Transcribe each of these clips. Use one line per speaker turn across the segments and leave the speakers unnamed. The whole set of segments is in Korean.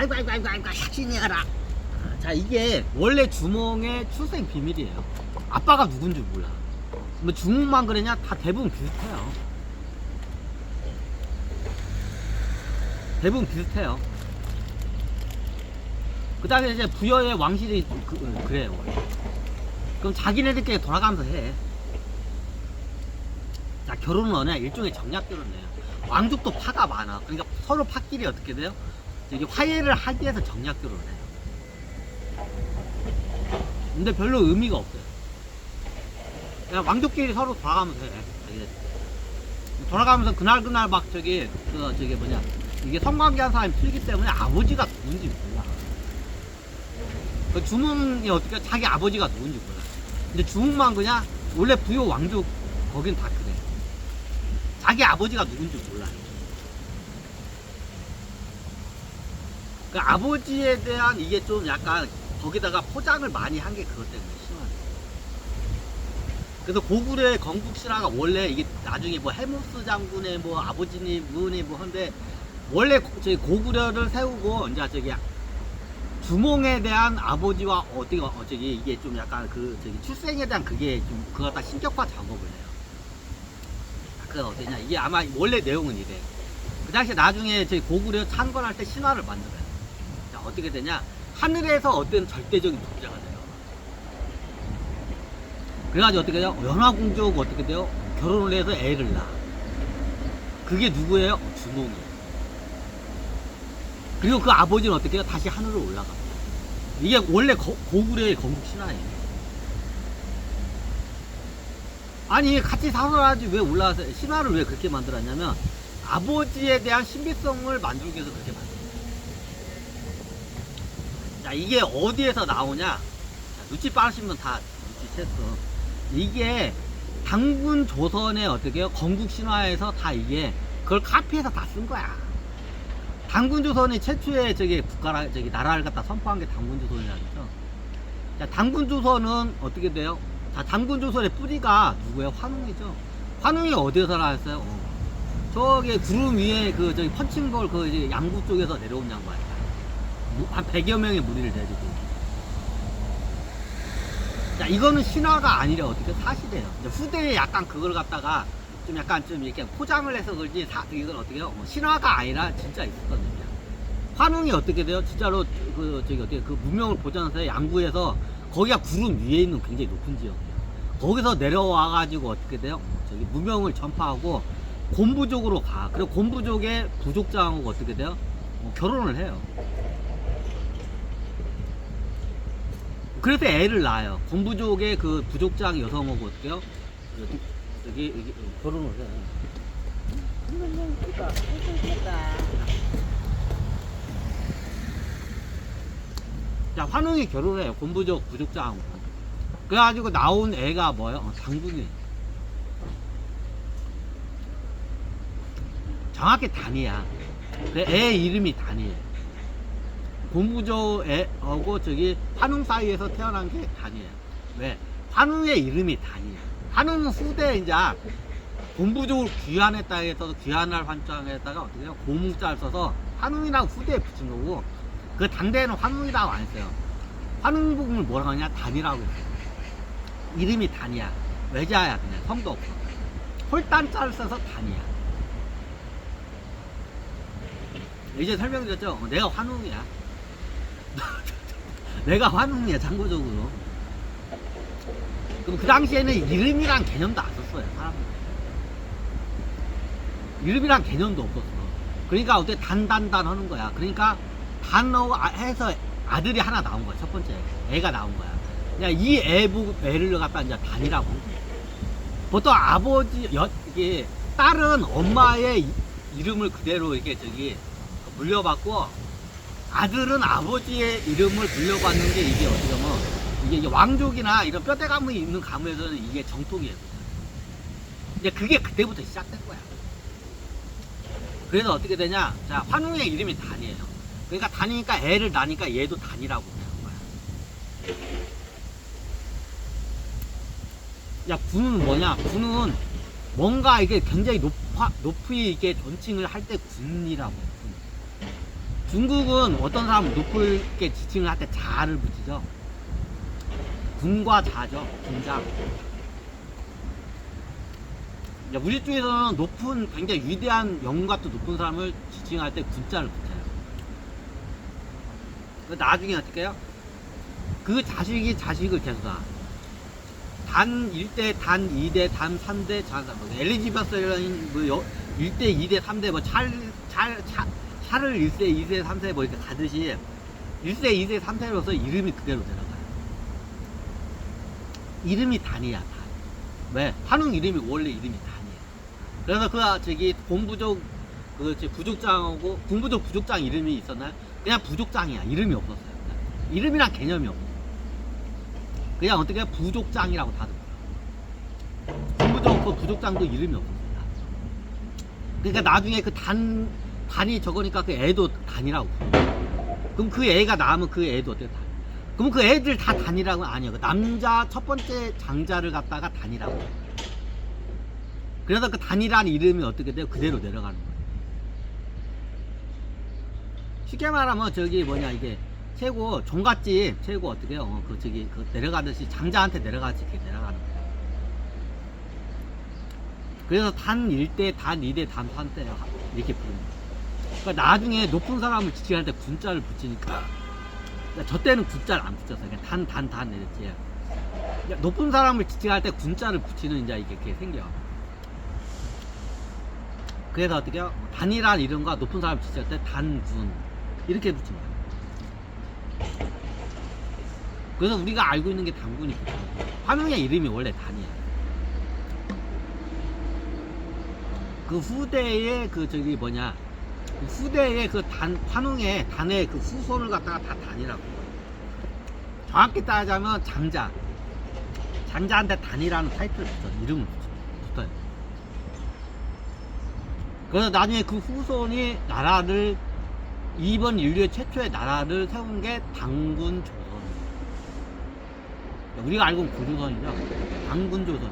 아이고 삭신이야라. 자, 이게 원래 주몽의 출생 비밀이에요. 아빠가 누군지 몰라. 뭐 주몽만 그러냐? 다 대부분 비슷해요. 대부분 비슷해요. 그 다음에 이제 부여의 왕실이 그래요. 그럼 자기네들끼리 돌아가면서 해. 자, 결혼은 뭐냐? 일종의 정략 결혼이에요. 왕족도 파가 많아. 그러니까 서로 파끼리 어떻게 돼요? 이게 화해를 하기 위해서 정략 결혼을 해요. 근데 별로 의미가 없어요. 그냥 왕족끼리 서로 돌아가면서 해. 돌아가면서 그날 막 저기 뭐냐, 이게 성관계한 사람이 틀기 때문에 아버지가 누군지 몰라. 그 주몽이 어떻게 자기 아버지가 누군지 몰라. 근데 주몽만 그냥 원래 부여 왕족 거긴 다 그래. 자기 아버지가 누군지 몰라. 그 아버지에 대한 이게 좀 약간 거기다가 포장을 많이 한 게 그것 때문에 심하네. 그래서 고구려의 건국신화가 원래 이게 나중에 뭐 해모스 장군의 뭐 아버지니 뭐니 뭐 한데, 원래 저기 고구려를 세우고 이제 저기 주몽에 대한 아버지와 어떻게 이게 좀 약간 그 저기 출생에 대한 그게 좀 그거 갖다 신격화 작업을 해요. 그게 어떠냐, 이게 아마 원래 내용은 이래. 그 당시에 나중에 저희 고구려 창건할 때 신화를 만들어요. 자, 어떻게 되냐, 하늘에서 어떤 절대적인 존재가 돼요. 그래가지고 어떻게 돼요? 연화공주하고 어떻게 돼요? 결혼을 해서 애를 낳아. 그게 누구예요? 주몽이에요. 그리고 그 아버지는 어떻게 해요? 다시 하늘로 올라갑니다. 이게 원래 고구려의 건국 신화예요. 아니, 같이 살아야지 왜 올라와서 신화를 왜 그렇게 만들었냐면, 아버지에 대한 신비성을 만들기 위해서 그렇게 만들었어요. 자, 이게 어디에서 나오냐? 자, 눈치 빠르신 분 다 눈치챘어. 이게 당군 조선의 어떻게 해요? 건국 신화에서 다 이게 그걸 카피해서 다 쓴 거야. 당군 조선이 최초의 저기 국가라, 저기 나라를 갖다 선포한 게 당군 조선이라겠죠. 자, 당군 조선은 어떻게 돼요? 자, 당군 조선의 뿌리가 누구예요? 환웅이죠. 환웅이 어디에서 나왔어요? 저기 구름 위에 그 저기 펀칭볼 그 이제 양구 쪽에서 내려온 양반이야. 한 100여 명의 무리를 데리고. 자, 이거는 신화가 아니라 어떻게 사실이에요. 이제 후대에 약간 그걸 갖다가 좀 약간 좀 이렇게 포장을 해서 그런지 이건 어떻게 해요? 신화가 아니라 진짜 있었거든요. 환웅이 어떻게 돼요? 진짜로 그 저기 어떻게 그 문명을 보존해서 양구에서, 거기가 구름 위에 있는 굉장히 높은 지역이에요. 거기서 내려와가지고 어떻게 돼요? 저기 문명을 전파하고 곰부족으로 가. 그리고 곰부족의 부족장하고 어떻게 돼요? 결혼을 해요. 그래서 애를 낳아요. 곰부족의 그 부족장 여성하고 어떻게요? 여기 결혼을 해요. 자, 환웅이 결혼해요. 곰부족 부족장하고. 그래가지고 나온 애가 뭐예요? 장군이. 정확히 단이야. 애 이름이 단이에요. 곰부족 애하고 저기 환웅 사이에서 태어난 게 단이에요. 왜? 환웅의 이름이 단이에요. 환웅은 후대에 이제 곰부족을 귀환했다 해서 귀환할 환장에다가 어떻게 해요? 고문자를 써서 환웅이라고 후대에 붙인 거고, 그 당대에는 환웅이라고 안 했어요. 환웅복을 뭐라고 하냐? 단이라고 했어요. 이름이 단이야. 외자야, 그냥 성도 없어. 홀단자를 써서 단이야. 이제 설명드렸죠? 내가 환웅이야. 내가 환웅이야, 참고적으로. 그럼 그 당시에는 이름이란 개념도 안 썼어요, 사람들. 이름이란 개념도 없었어. 그러니까 어떻게 단단 하는 거야. 그러니까 단어 해서 아들이 하나 나온 거야. 첫 번째 애가 나온 거야. 그냥 이 애를 갖다 이제 단이라고. 보통 아버지 이게 딸은 엄마의 이름을 그대로 이렇게 저기 물려받고, 아들은 아버지의 이름을 물려받는 게 이게 어떻게 보면 이게 왕족이나 이런 뼈대 가문이 있는 가문에서는 이게 정통이에요. 이제 그게 그때부터 시작된 거야. 그래서 어떻게 되냐? 자, 환웅의 이름이 단이에요. 그러니까 단이니까 애를 낳으니까 얘도 단이라고 하는 거야. 야, 군은 뭐냐? 군은 뭔가 이게 굉장히 높이 이게 존칭을 할 때 군이라고. 중국은 어떤 사람은 높게 지칭을 할 때 자를 붙이죠. 군과 자죠. 군자. 우리 쪽에서는 굉장히 위대한 영웅같은 높은 사람을 지칭할 때 군자를 붙여요. 나중에 어떻게 해요? 그 자식이 자식을 계속 다. 단 1대, 단 2대, 단 3대, 단 3대. 엘리지베스라는 뭐 1대, 2대, 3대, 뭐 찰을 1세, 2세, 3세 뭐 이렇게 가듯이 1세, 2세, 3세로서 이름이 그대로 들어가요. 이름이 단이야, 단. 왜? 환웅 이름이 원래 이름이 단이에요. 그래서 본부족, 부족장하고, 군부족 부족장 이름이 있었나요? 그냥 부족장이야. 이름이 없었어요. 이름이란 개념이 없어. 그냥 어떻게 부족장이라고 다 듣고. 군부족 그 부족장도 이름이 없었습니다. 그러니까 나중에 그 단이 적으니까 그 애도 단이라고. 그럼 그 애가 나오면 그 애도 어때요? 단. 그럼 그 애들 다 단이라고 아니에요. 그 남자 첫 번째 장자를 갖다가 단이라고. 그래서 그 단이라는 이름이 어떻게 돼요? 그대로 내려가는 거예요. 쉽게 말하면 이게 최고 종갓집 최고 어떻게 해요? 내려가듯이 장자한테 내려가듯이 이렇게 내려가는 거예요. 그래서 단 1대, 단 2대, 단 3대 이렇게 부릅니다. 그러니까 나중에 높은 사람을 지칭할 때 군자를 붙이니까 저 때는 군자를 안 붙였어요. 그냥 단 이랬지. 높은 사람을 지칭할 때 군자를 붙이는 이제 이게 생겨. 그래서 어떻게 해요? 단이라는 이름과 높은 사람을 지칭할 때 단군 이렇게 붙인 거예요. 그래서 우리가 알고 있는 게 단군이거든요. 환웅의 이름이 원래 단이야. 그 후대에 후대에 환웅의 단의 그 후손을 갖다가 다 단이라고. 정확히 따지자면 장자한테 단이라는 타이틀을 붙여요. 이름을 붙어요. 그래서 나중에 그 후손이 이번 인류의 최초의 나라를 세운 게 당군 조선. 우리가 알고 있는 고조선이죠. 당군 조선.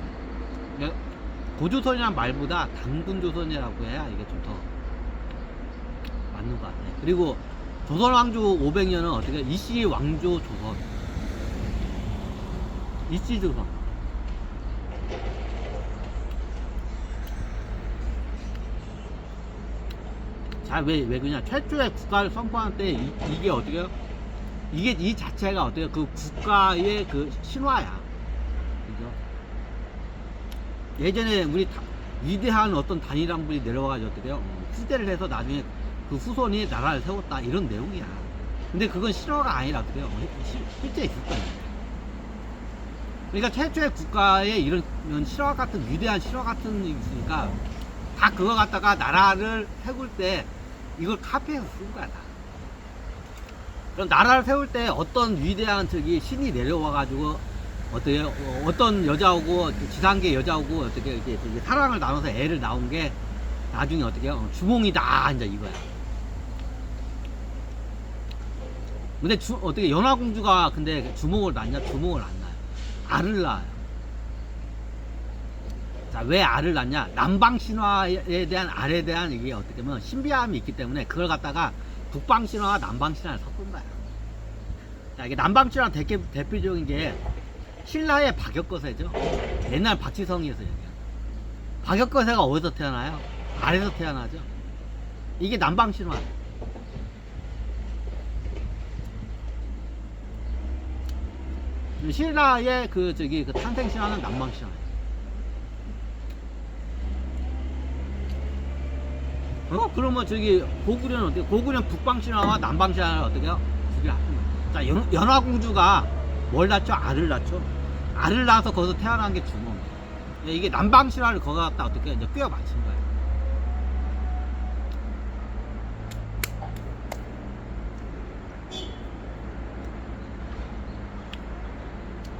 고조선이란 말보다 당군 조선이라고 해야 이게 좀 더 맞는 것 같아요. 그리고 조선 왕조 500년은 어떻게 이씨 왕조 조선. 이씨 조선. 자, 왜 그냥 최초의 국가를 선포할 때 이게 어떻게 해요? 이 자체가 어떻게 그 국가의 그 신화야. 그죠? 예전에 우리 위대한 어떤 단일한 분이 내려와가지고 어떻게 해요? 후대를 해서 나중에 그 후손이 나라를 세웠다. 이런 내용이야. 근데 그건 신화가 아니라 어떻게 해요? 실제 있을 거예요. 그러니까 최초의 국가에 이런 실화 같은, 위대한 실화 같은 게 있으니까 다 그거 갖다가 나라를 세울 때 이걸 카피해서 쓴 거야, 다. 그럼 나라를 세울 때 어떤 위대한 신이 내려와가지고 어떤 여자하고 지상계 여자하고 어떻게 이렇게 사랑을 나눠서 애를 낳은 게 나중에 어떻게 주몽이다 이제 이거야. 근데 어떻게 연화공주가 근데 주몽을 낳냐? 주몽을 안 낳아요. 알을 낳아요. 자, 왜 알을 낳냐? 남방 신화에 대한 알에 대한 이게 어떻게 보면 신비함이 있기 때문에 그걸 갖다가 북방 신화와 남방 신화를 섞은 거야. 자, 이게 남방 신화 대표적인 게 신라의 박역거세죠. 옛날 박지성이어서 얘기해요. 박역거세가 어디서 태어나요? 알에서 태어나죠. 이게 남방 신화예요. 신라의 그 탄생 신화는 남방 신화예요. 그러면 고구려는 어떻게? 고구려는 북방 신화와 남방 신화를 어떻게 해요? 두 개를 합친 거예요. 자, 연화공주가 뭘 낳죠? 알을 낳죠. 알을 낳아서 거기서 태어난 게 주몽이에요. 이게 남방 신화를 거기 갖다 어떻게 이제 꿰어 맞춘 거예요.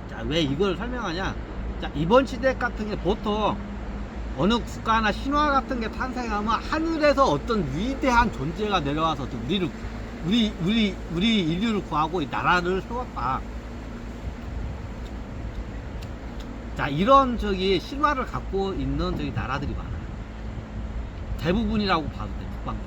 자, 왜 이걸 설명하냐? 자, 이번 시대 같은 게 보통 어느 국가나 신화 같은 게 탄생하면 하늘에서 어떤 위대한 존재가 내려와서 우리 인류를 구하고 이 나라를 세웠다. 자, 이런 신화를 갖고 있는 나라들이 많아요. 대부분이라고 봐도 돼, 북방 쪽.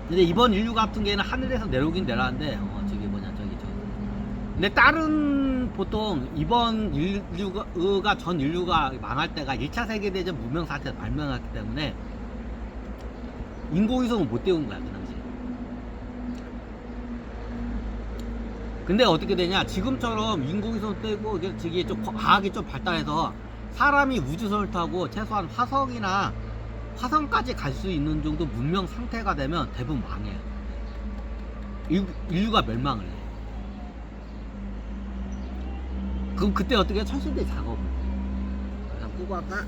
근데 이번 인류 같은 경우에는 하늘에서 내려오긴 내려왔는데 저기 뭐냐 저기 근데 다른 보통 이번 인류가 전 인류가 망할 때가 1차 세계대전 무명 사태에서 발명했기 때문에 인공위성은 못 띄운 거야 그 당시. 근데 어떻게 되냐 지금처럼 인공위성 떼고 이게 좀 과학이 좀 발달해서 사람이 우주선을 타고 최소한 화성이나 화성까지 갈 수 있는 정도 문명 상태가 되면 대부분 망해요. 인류가 멸망을 해. 그럼 그때 어떻게 해? 철수대 작업을 그냥 끄고 할까?